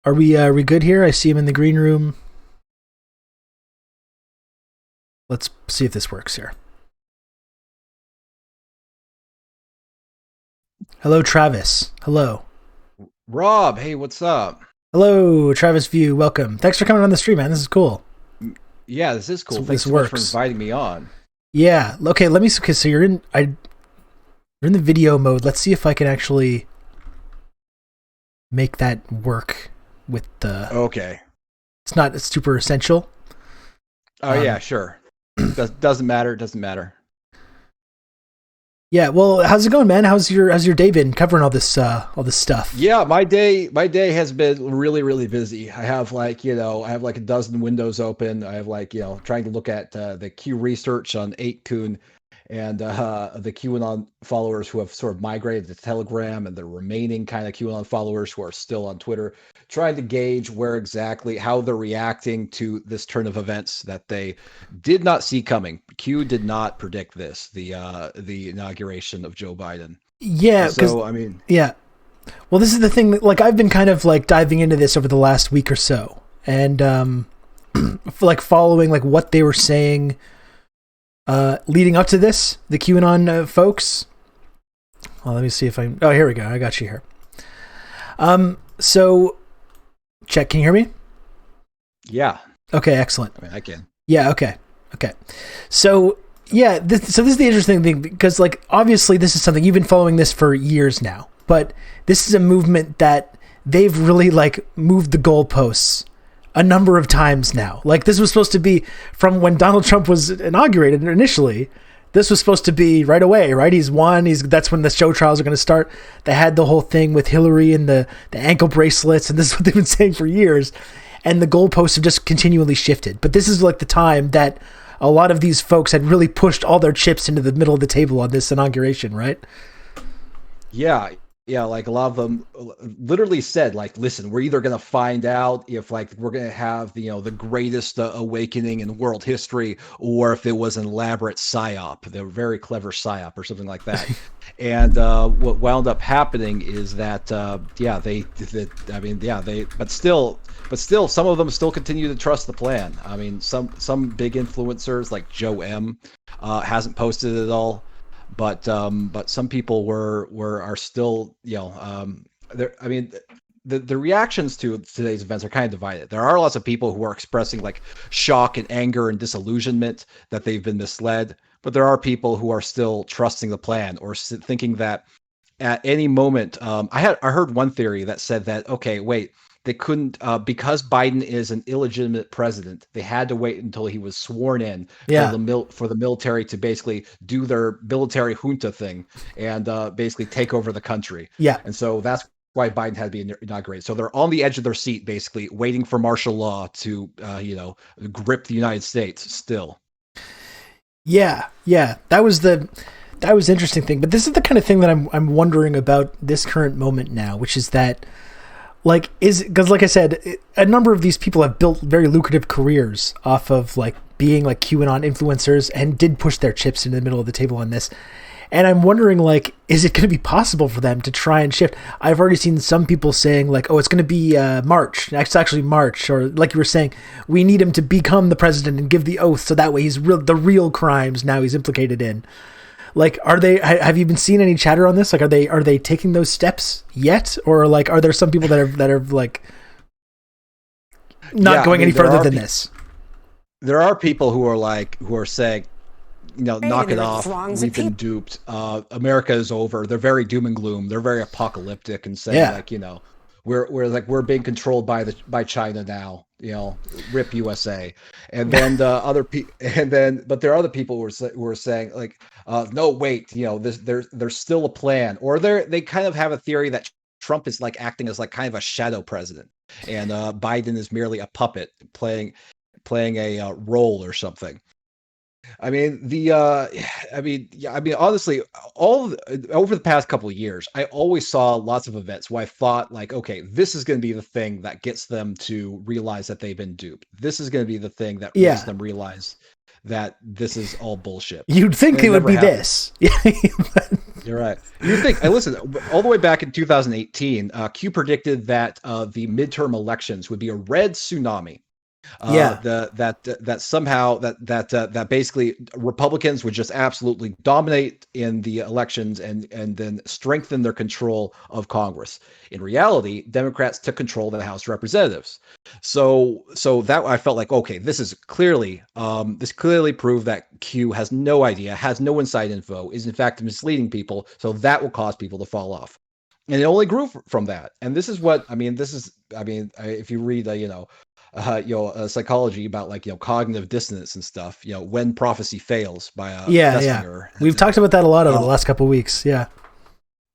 Are we good here? I see him in the green room. Let's see if this works here. Hello, Travis. Hello. Rob, hey, what's up? Hello, Travis View. Welcome. Thanks for coming on the stream, man. This is cool. Yeah, this is cool. Thanks This so much for works. inviting me on. Yeah. Okay. Let me. Okay. So you're in the video mode. Let's see if I can actually make that work with the. Okay. It's not super essential. Oh yeah, sure. Doesn't matter. Doesn't matter. Yeah. Well, how's it going, man? How's your day been covering all this stuff? Yeah, my day has been really busy. I have like a dozen windows open. I have trying to look at the Q research on 8kun and the QAnon followers who have sort of migrated to Telegram and the remaining kind of QAnon followers who are still on Twitter, trying to gauge how they're reacting to this turn of events that they did not see coming. Q did not predict this, the inauguration of Joe Biden. Yeah. And Because so, I mean, yeah. Well, this is the thing that, like, I've been kind of like diving into this over the last week or so, and like following like what they were saying leading up to this, the QAnon folks. Well, let me see if I. Oh, here we go. I got you here. So check. Can you hear me? yeah, Okay, excellent. I mean, I can. Yeah. Okay. Okay. So yeah. So this is the interesting thing because, like, obviously this is something you've been following this for years now, but this is a movement that they've really like moved the goalposts a number of times now. Like, this was supposed to be from when Donald Trump was inaugurated initially. This was supposed to be right away, right? He's won. That's when the show trials are going to start. They had the whole thing with Hillary and the ankle bracelets, and this is what they've been saying for years. And the goalposts have just continually shifted. But this is like the time that a lot of these folks had really pushed all their chips into the middle of the table on this inauguration, right? Yeah, yeah, like a lot of them literally said, like, listen, we're either going to find out if like we're going to have the greatest awakening in world history, or if it was an elaborate psyop, the very clever psyop or something like that. And what wound up happening is that yeah, I mean, yeah, but still, some of them still continue to trust the plan. I mean, some big influencers like Joe M hasn't posted it at all, but some people are still there. I mean, the reactions to today's events are kind of divided. There are lots of people who are expressing like shock and anger and disillusionment that they've been misled, but there are people who are still trusting the plan or thinking that at any moment. I heard one theory that said that, okay, wait, they couldn't, because Biden is an illegitimate president. They had to wait until he was sworn in for Yeah. for the military to basically do their military junta thing and basically take over the country. Yeah. And so that's why Biden had to be inaugurated. So they're on the edge of their seat, basically waiting for martial law to grip the United States still. Yeah. Yeah. That was the interesting thing. But this is the kind of thing that I'm wondering about this current moment now, which is that, like, is because, like I said, a number of these people have built very lucrative careers off of like being like QAnon influencers and did push their chips into the middle of the table on this. And I'm wondering, like, is it going to be possible for them to try and shift? I've already seen some people saying, like, oh, it's going to be March. It's actually March. Or, like you were saying, we need him to become the president and give the oath so that way the real crimes now he's implicated in. Like, have you been seeing any chatter on this? Like, are they taking those steps yet? Or, like, are there some people that are like not Yeah, I going any mean, further than this? there are people who are saying, knock it There are off. throngs of We've been people. duped. America is over. They're very doom and gloom. They're very apocalyptic and saying Yeah. like, we're being controlled by China now. Rip USA. And then but there are other people who are saying like, no, wait, there's still a plan, or they kind of have a theory that Trump is like acting as like kind of a shadow president, and Biden is merely a puppet playing a role or something. I mean, honestly, over the past couple of years, I always saw lots of events where I thought, like, okay, this is going to be the thing that gets them to realize that they've been duped. This is going to be the thing that makes Yeah. them realize that this is all bullshit. You'd And think it it would never be happened. this. You're right. You think, I listen, all the way back in 2018, Q predicted that the midterm elections would be a red tsunami. Yeah, That somehow that basically Republicans would just absolutely dominate in the elections and then strengthen their control of Congress. In reality, Democrats took control of the House of Representatives. So that I felt like, okay, this clearly proved that Q has no idea, has no inside info, is in fact misleading people. So that will cause people to fall off. And it only grew from that. And this is what I mean. If you read, psychology about like cognitive dissonance and stuff. When prophecy fails by yeah, yeah. Festinger. We've talked about that a lot over the Uh, last couple of weeks. Yeah,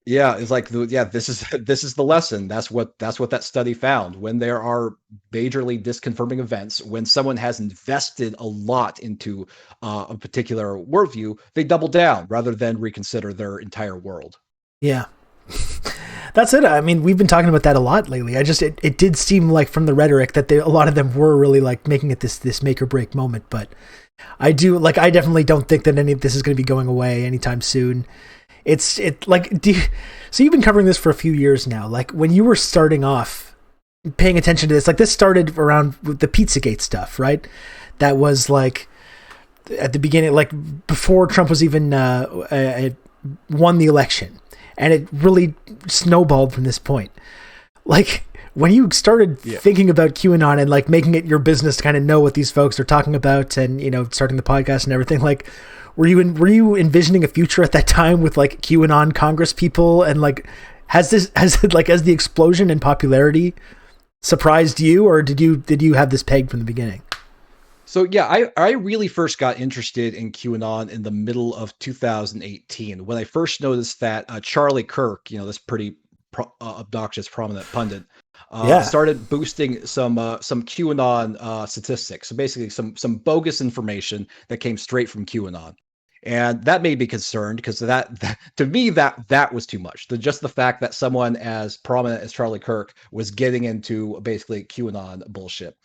yeah, it's like this is the lesson. That's what that study found. When there are majorly disconfirming events, when someone has invested a lot into a particular worldview, they double down rather than reconsider their entire world. yeah. That's it. I mean, we've been talking about that a lot lately. It did seem like from the rhetoric that a lot of them were really like making it this make or break moment. But I definitely don't think that any of this is going to be going away anytime soon. So you've been covering this for a few years now. Like when you were starting off paying attention to this, like this started around with the Pizzagate stuff, right? That was like at the beginning, like before Trump was even won the election, and it really snowballed from this point. Like when you started Yeah. thinking about QAnon and like making it your business to kind of know what these folks are talking about, and starting the podcast and everything, like were you envisioning a future at that time with like QAnon Congress people, and like has the explosion in popularity surprised you, or did you have this pegged from the beginning? So yeah, I really first got interested in QAnon in the middle of 2018 when I first noticed that Charlie Kirk, this pretty obnoxious prominent pundit, Yeah, started boosting some QAnon statistics. So basically, some bogus information that came straight from QAnon. And that made me concerned because that to me that was too much. Just the fact that someone as prominent as Charlie Kirk was getting into basically QAnon bullshit.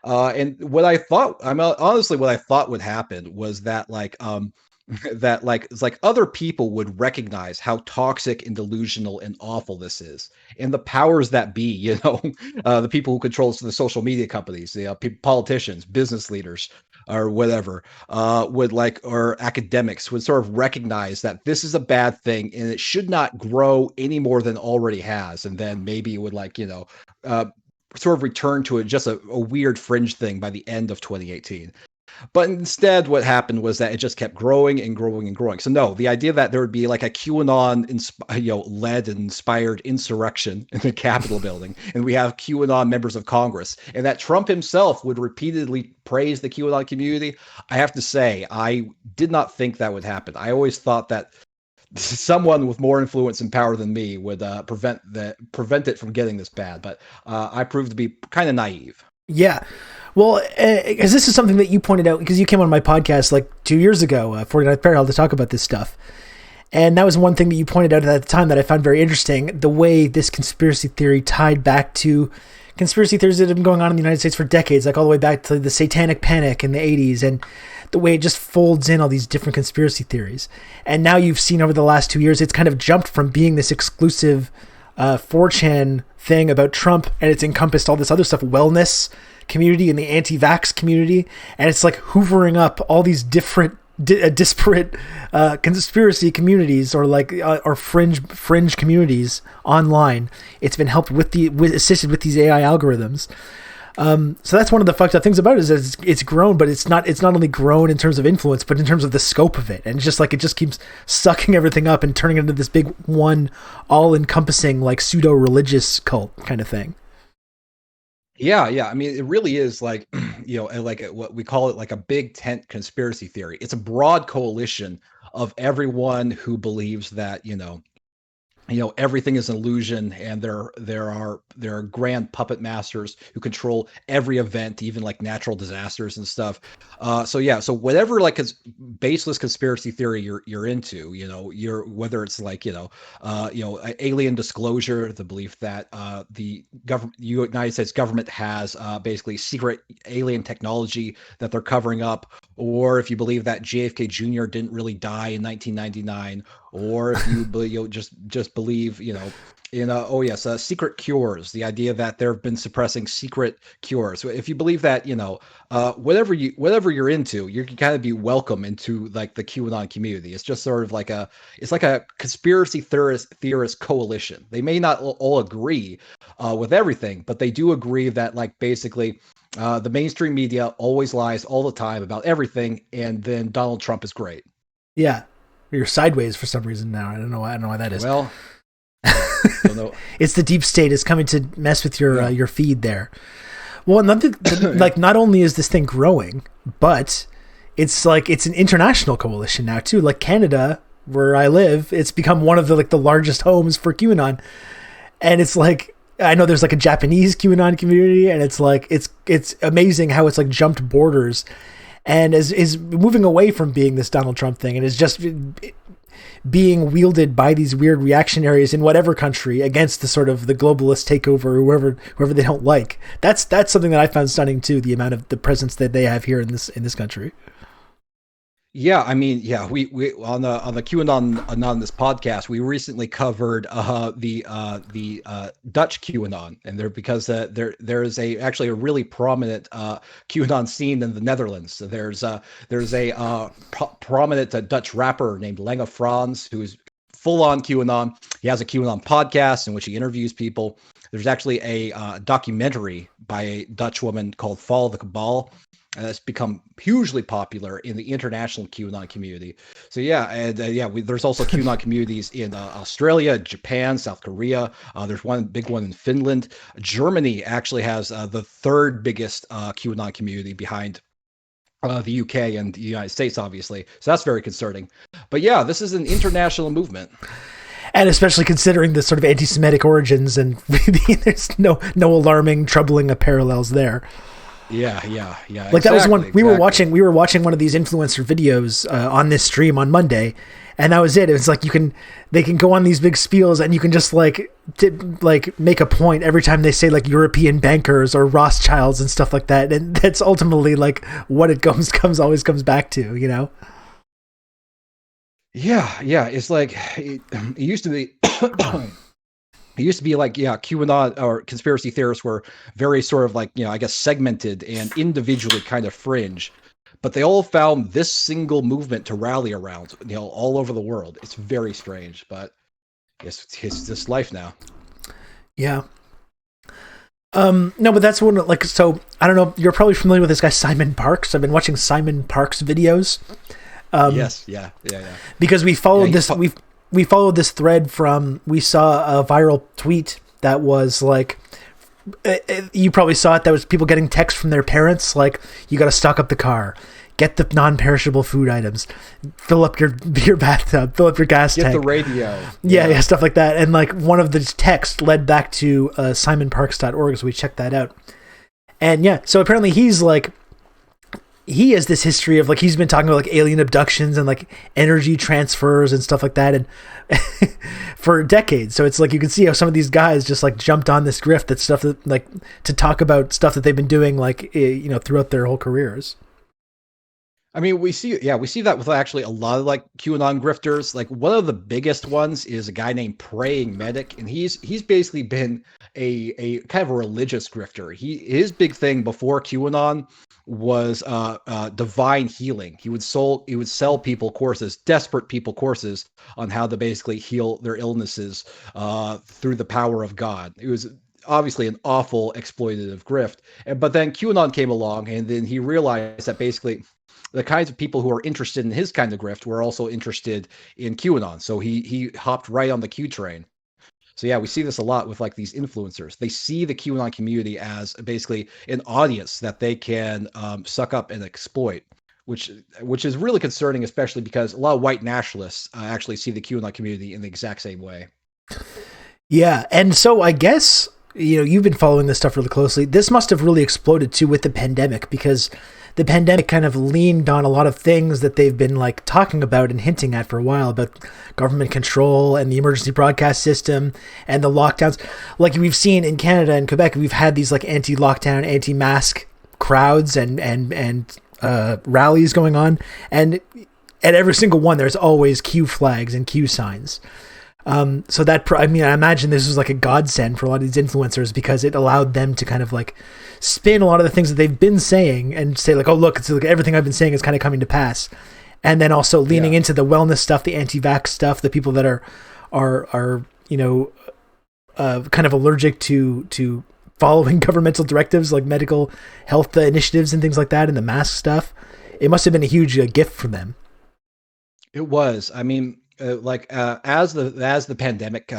And what I thought, honestly, what I thought would happen was that that like it's like other people would recognize how toxic and delusional and awful this is, and the powers that be, the people who control the social media companies, the politicians, business leaders, or whatever, would like or academics would sort of recognize that this is a bad thing and it should not grow any more than already has, and then maybe it would uh, sort of return to just a weird fringe thing by the end of 2018. But instead, what happened was that it just kept growing and growing and growing. So no, the idea that there would be like a QAnon led inspired insurrection in the Capitol building, and we have QAnon members of Congress, and that Trump himself would repeatedly praise the QAnon community, I have to say, I did not think that would happen. I always thought that someone with more influence and power than me would prevent it from getting this bad. But I proved to be kind of naive. yeah. Well, because this is something that you pointed out because you came on my podcast like 2 years ago, 49th Parallel, to talk about this stuff. And that was one thing that you pointed out at the time that I found very interesting, the way this conspiracy theory tied back to conspiracy theories that have been going on in the United States for decades, like all the way back to the Satanic Panic in the 80s, and the way it just folds in all these different conspiracy theories. And now you've seen over the last 2 years, it's kind of jumped from being this exclusive 4chan thing about Trump, and it's encompassed all this other stuff, wellness community and the anti-vax community, and it's like hoovering up all these different disparate conspiracy communities, or like or fringe communities online. It's been helped assisted with these AI algorithms. So that's one of the fucked up things about it, is that it's grown, but it's not only grown in terms of influence, but in terms of the scope of it. And it's just like, it just keeps sucking everything up and turning it into this big one, all encompassing, like pseudo religious cult kind of thing. Yeah, yeah. I mean, it really is like, what we call it, like a big tent conspiracy theory. It's a broad coalition of everyone who believes that, everything is an illusion, and there are grand puppet masters who control every event, even like natural disasters and stuff. So yeah, so whatever like baseless conspiracy theory you're into, you're whether it's like alien disclosure, the belief that the government United States government has basically secret alien technology that they're covering up, or if you believe that JFK Jr. didn't really die in 1999, or if you just believe, in secret cures, the idea that there have been suppressing secret cures. So if you believe that, whatever you're into, you can kind of be welcome into like the QAnon community. It's just sort of like it's like a conspiracy theorist coalition. They may not all agree with everything, but they do agree that like basically the mainstream media always lies all the time about everything, and then Donald Trump is great. Yeah, you're sideways for some reason now. I don't know why that is. Well, don't know. It's the deep state is coming to mess with your feed there. Well, like not only is this thing growing, but it's an international coalition now too. Like Canada, where I live, it's become one of the largest homes for QAnon, and it's like, I know there's like a Japanese QAnon community, and it's like it's amazing how it's like jumped borders, and is moving away from being this Donald Trump thing, and is just being wielded by these weird reactionaries in whatever country against the sort of the globalist takeover, whoever they don't like. That's something that I found stunning too. The amount of the presence that they have here in this country. Yeah, I mean, yeah, we on the QAnon Anonymous podcast, we recently covered the Dutch QAnon, and because there is actually a really prominent QAnon scene in the Netherlands. So there's a prominent Dutch rapper named Lange Frans who's full on QAnon. He has a QAnon podcast in which he interviews people. There's actually a documentary by a Dutch woman called Follow the Cabal. And that's become hugely popular in the international QAnon community. So yeah, and there's also QAnon communities in Australia, Japan, South Korea. There's one big one in Finland. Germany actually has the third biggest QAnon community behind the UK and the United States, obviously. So that's very concerning. But yeah, this is an international movement. And especially considering the sort of anti-Semitic origins, and there's no alarming, troubling parallels there. Yeah. Like exactly, that was one we were watching one of these influencer videos on this stream on Monday, and that was it. It was like they can go on these big spiels, and you can just like make a point every time they say like European bankers or Rothschilds and stuff like that, and that's ultimately like what it always comes back to, you know? Yeah. It's like it used to be. It used to be like, QAnon or conspiracy theorists were very sort of like, I guess segmented and individually kind of fringe, but they all found this single movement to rally around, all over the world. It's very strange, but it's just life now. Yeah. No, but that's one, like, so I don't know. You're probably familiar with this guy, Simon Parks. I've been watching Simon Parks videos. Yes. Yeah. Because we followed we followed this thread we saw a viral tweet that was like, you probably saw it, that was people getting texts from their parents, like, you got to stock up the car, get the non-perishable food items, fill up your bathtub, fill up your gas tank. Get the radio. Yeah, stuff like that. And like one of the texts led back to simonparks.org, so we checked that out. And yeah, so apparently he has this history of like, he's been talking about like alien abductions and like energy transfers and stuff like that, and for decades. So it's like, you can see how some of these guys just like jumped on this grift, that stuff that like to talk about stuff that they've been doing like, throughout their whole careers. I mean, we see that with actually a lot of like QAnon grifters. Like one of the biggest ones is a guy named Praying Medic, and he's basically been a kind of a religious grifter. His big thing before QAnon was divine healing. He would sell people courses, desperate people courses on how to basically heal their illnesses through the power of God. It was obviously an awful exploitative grift. But then QAnon came along, and then he realized that basically the kinds of people who are interested in his kind of grift were also interested in QAnon. So he hopped right on the Q train. So yeah, we see this a lot with like these influencers. They see the QAnon community as basically an audience that they can suck up and exploit, which is really concerning, especially because a lot of white nationalists actually see the QAnon community in the exact same way. Yeah, and so I guess, you've been following this stuff really closely. This must have really exploded too with the pandemic, because the pandemic kind of leaned on a lot of things that they've been like talking about and hinting at for a while, about government control and the emergency broadcast system and the lockdowns. Like we've seen in Canada and Quebec, we've had these like anti-lockdown, anti-mask crowds and rallies going on. And at every single one, there's always Q flags and Q signs. So that, I mean, I imagine this was like a godsend for a lot of these influencers because it allowed them to kind of like spin a lot of the things that they've been saying and say like, oh, look, it's like everything I've been saying is kind of coming to pass. And then also leaning into the wellness stuff, the anti-vax stuff, the people that are, kind of allergic to following governmental directives like medical health initiatives and things like that, and the mask stuff. It must have been a huge gift for them. It was. I mean, as the pandemic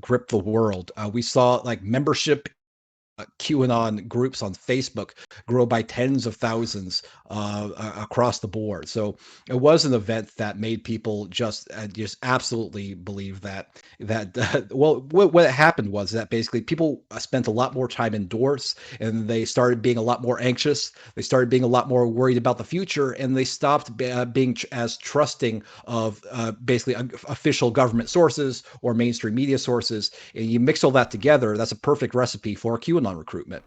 gripped the world, we saw like membership QAnon groups on Facebook grow by tens of thousands across the board. So it was an event that made people just absolutely believe what happened was that basically people spent a lot more time indoors, and they started being a lot more anxious. They started being a lot more worried about the future, and they stopped being as trusting of basically official government sources or mainstream media sources. And you mix all that together, that's a perfect recipe for QAnon recruitment.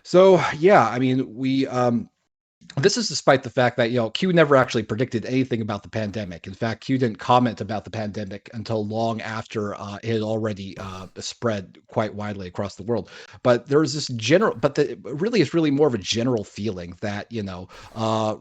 So yeah, I mean, this is despite the fact that, Q never actually predicted anything about the pandemic. In fact, Q didn't comment about the pandemic until long after it had already spread quite widely across the world. But there's this it's really more of a general feeling that,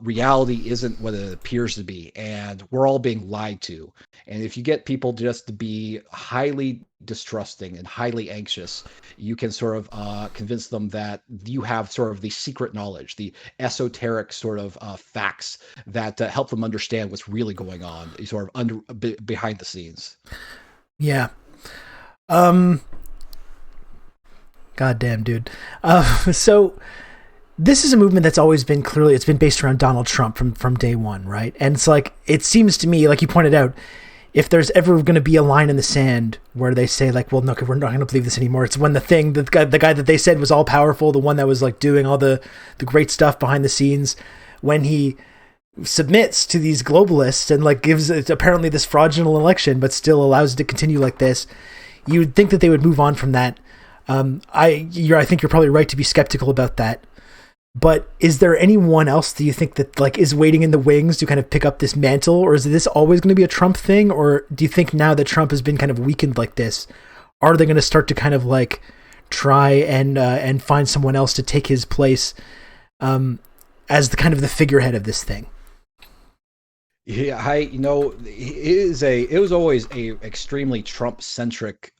reality isn't what it appears to be, and we're all being lied to. And if you get people just to be highly distrusting and highly anxious, you can sort of convince them that you have sort of the secret knowledge, the esoteric sort of facts that help them understand what's really going on, sort of behind the scenes. Yeah. Goddamn, dude. So this is a movement that's always been it's been based around Donald Trump from day one, right? And it's like, it seems to me, like you pointed out, if there's ever going to be a line in the sand where they say like, well, no, we're not going to believe this anymore. It's when the guy that they said was all powerful, the one that was like doing all the great stuff behind the scenes, when he submits to these globalists and like gives it apparently this fraudulent election, but still allows it to continue like this, you would think that they would move on from that. I think you're probably right to be skeptical about that. But is there anyone else do you think that like is waiting in the wings to kind of pick up this mantle, or is this always going to be a Trump thing? Or do you think now that Trump has been kind of weakened like this, are they going to start to kind of like try and find someone else to take his place as the kind of the figurehead of this thing? Yeah, it was always a extremely Trump-centric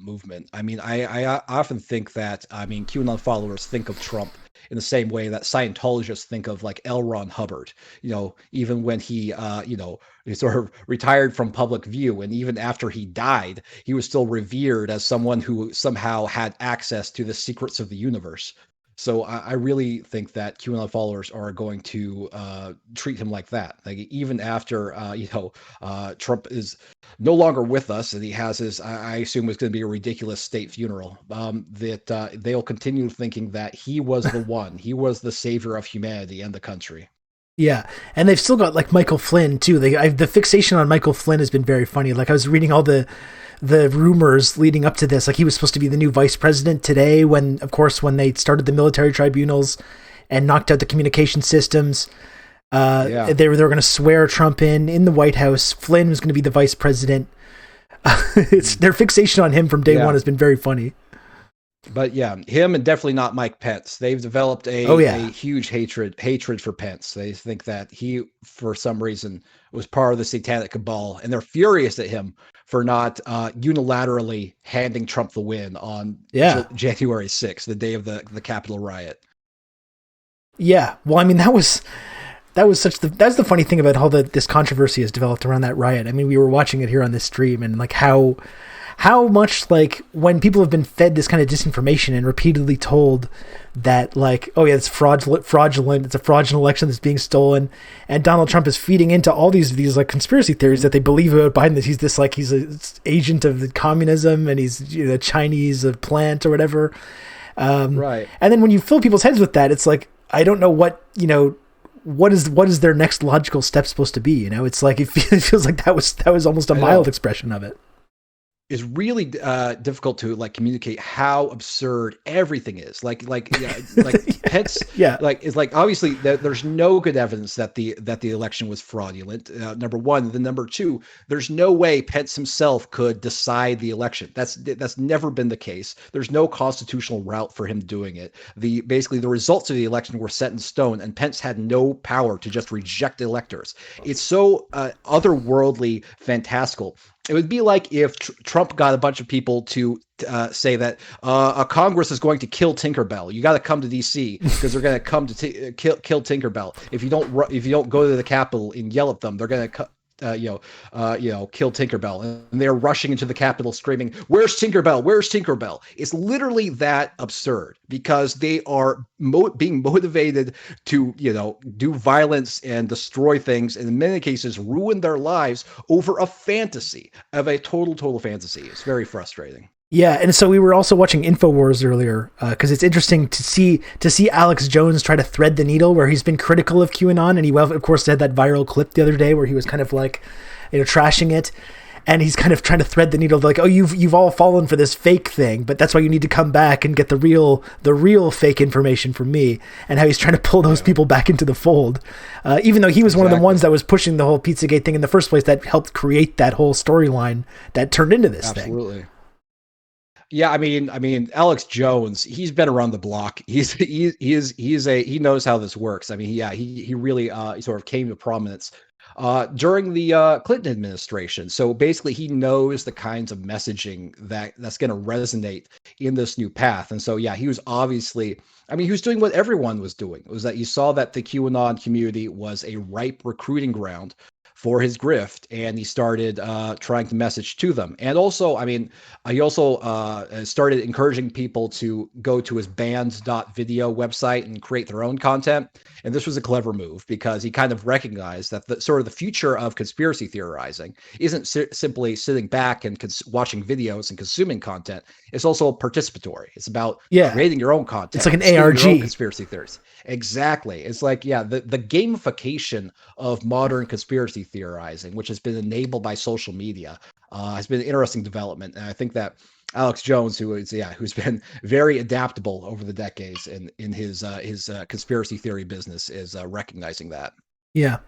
movement. I mean, I often think that, QAnon followers think of Trump in the same way that Scientologists think of like L. Ron Hubbard. Even when he sort of retired from public view, and even after he died, he was still revered as someone who somehow had access to the secrets of the universe. So I really think that QAnon followers are going to treat him like that. Like even after Trump is no longer with us, and he has his, I assume it's going to be a ridiculous state funeral. That they'll continue thinking that he was the one, he was the savior of humanity and the country. Yeah, and they've still got like Michael Flynn too. The fixation on Michael Flynn has been very funny. Like I was reading all the rumors leading up to this, like he was supposed to be the new vice president today when they started the military tribunals and knocked out the communication systems. They were going to swear Trump in the White House. Flynn was going to be the vice president. Their fixation on him from day one has been very funny. But yeah, him and definitely not Mike Pence. They've developed a huge hatred for Pence. They think that he, for some reason, was part of the satanic cabal, and they're furious at him for not unilaterally handing Trump the win on January 6th, the day of the Capitol riot. Yeah, well, I mean, that's the funny thing about how this controversy has developed around that riot. I mean, we were watching it here on this stream, and like how much, like, when people have been fed this kind of disinformation and repeatedly told that, like, oh yeah, it's fraudulent, it's a fraudulent election that's being stolen, and Donald Trump is feeding into all these like conspiracy theories that they believe about Biden, that he's an agent of the communism, and he's a Chinese plant or whatever. Right. And then when you fill people's heads with that, it's like, I don't know what is their next logical step supposed to be? It's like, it feels like that was almost a mild expression of it. is really difficult to like communicate how absurd everything is. Yeah, like Pence, Yeah. like it's like obviously there's no good evidence that the election was fraudulent. Number one, the number two, there's no way Pence himself could decide the election. That's never been the case. There's no constitutional route for him doing it. The basically the results of the election were set in stone, and Pence had no power to just reject electors. It's so otherworldly, fantastical. It would be like if Trump got a bunch of people to say that a Congress is going to kill Tinkerbell. You got to come to D.C. because they're going to come to kill Tinkerbell. If you don't go to the Capitol and yell at them, they're going to kill Tinkerbell, and they're rushing into the Capitol screaming, "Where's Tinkerbell? Where's Tinkerbell?" It's literally that absurd because they are being motivated to, do violence and destroy things, and in many cases ruin their lives over a fantasy of a total fantasy. It's very frustrating. Yeah, and so we were also watching Infowars earlier because it's interesting to see Alex Jones try to thread the needle where he's been critical of QAnon, and he of course had that viral clip the other day where he was kind of like, trashing it, and he's kind of trying to thread the needle like, oh, you've all fallen for this fake thing, but that's why you need to come back and get the real fake information from me, and how he's trying to pull those people back into the fold, even though he was one of the ones that was pushing the whole Pizzagate thing in the first place, that helped create that whole storyline that turned into this thing. Absolutely. Yeah, I mean, Alex Jones, he's been around the block. He knows how this works. I mean, yeah, he really sort of came to prominence during the Clinton administration. So basically, he knows the kinds of messaging that's going to resonate in this new path. And so, yeah, he was obviously, I mean, he was doing what everyone was doing. It was that you saw that the QAnon community was a ripe recruiting ground for his grift, and he started trying to message to them. And also, I mean, he also started encouraging people to go to his bands.video website and create their own content. And this was a clever move because he kind of recognized that the future of conspiracy theorizing isn't simply sitting back and watching videos and consuming content. It's also participatory. It's about creating your own content. It's like an ARG. Conspiracy theories. Exactly. It's like, yeah, the gamification of modern conspiracy theorizing, which has been enabled by social media, has been an interesting development. And I think that Alex Jones, who's been very adaptable over the decades in his conspiracy theory business, is recognizing that. Yeah.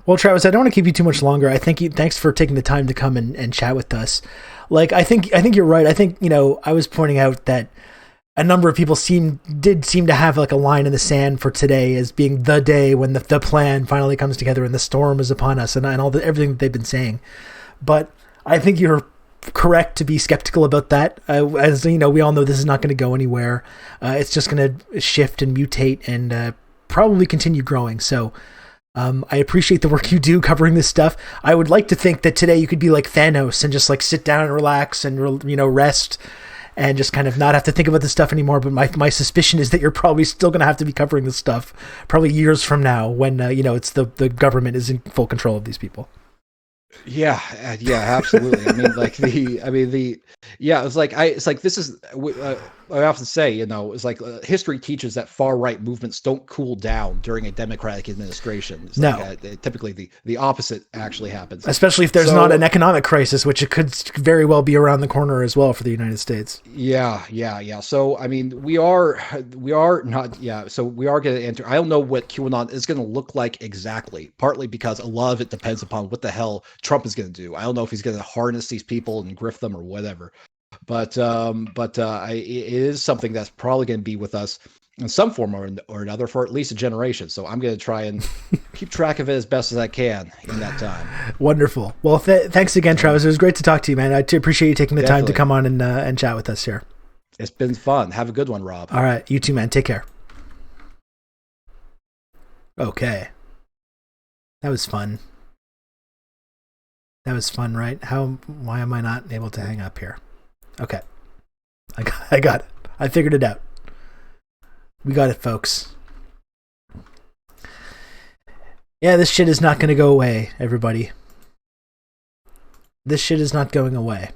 Well, Travis, I don't want to keep you too much longer. Thanks for taking the time to come and chat with us. Like, I think you're right. I think, I was pointing out that a number of people did seem to have like a line in the sand for today as being the day when the plan finally comes together and the storm is upon us, and everything that they've been saying. But I think you're correct to be skeptical about that. As we all know, this is not going to go anywhere. It's just going to shift and mutate and probably continue growing. So I appreciate the work you do covering this stuff. I would like to think that today you could be like Thanos and just like sit down and relax and rest and just kind of not have to think about this stuff anymore. But my suspicion is that you're probably still going to have to be covering this stuff probably years from now when, it's the government is in full control of these people. Yeah, absolutely. This is, I often say, it's like history teaches that far right movements don't cool down during a democratic administration. It's typically the opposite actually happens. Especially if there's not an economic crisis, which it could very well be around the corner as well for the United States. Yeah. So, I mean, we are not, so we are going to enter, I don't know what QAnon is going to look like exactly, partly because a lot of it depends upon what the hell Trump is going to do. I don't know if he's going to harness these people and grift them or whatever. But it is something that's probably going to be with us in some form or another for at least a generation. So I'm going to try and keep track of it as best as I can in that time. Wonderful. Well, thanks again, Travis. It was great to talk to you, man. I appreciate you taking the time to come on and chat with us here. It's been fun. Have a good one, Rob. All right. You too, man. Take care. Okay. That was fun. That was fun, right? Why am I not able to hang up here? Okay. I got it. I figured it out. We got it, folks. Yeah, this shit is not going to go away, everybody. This shit is not going away.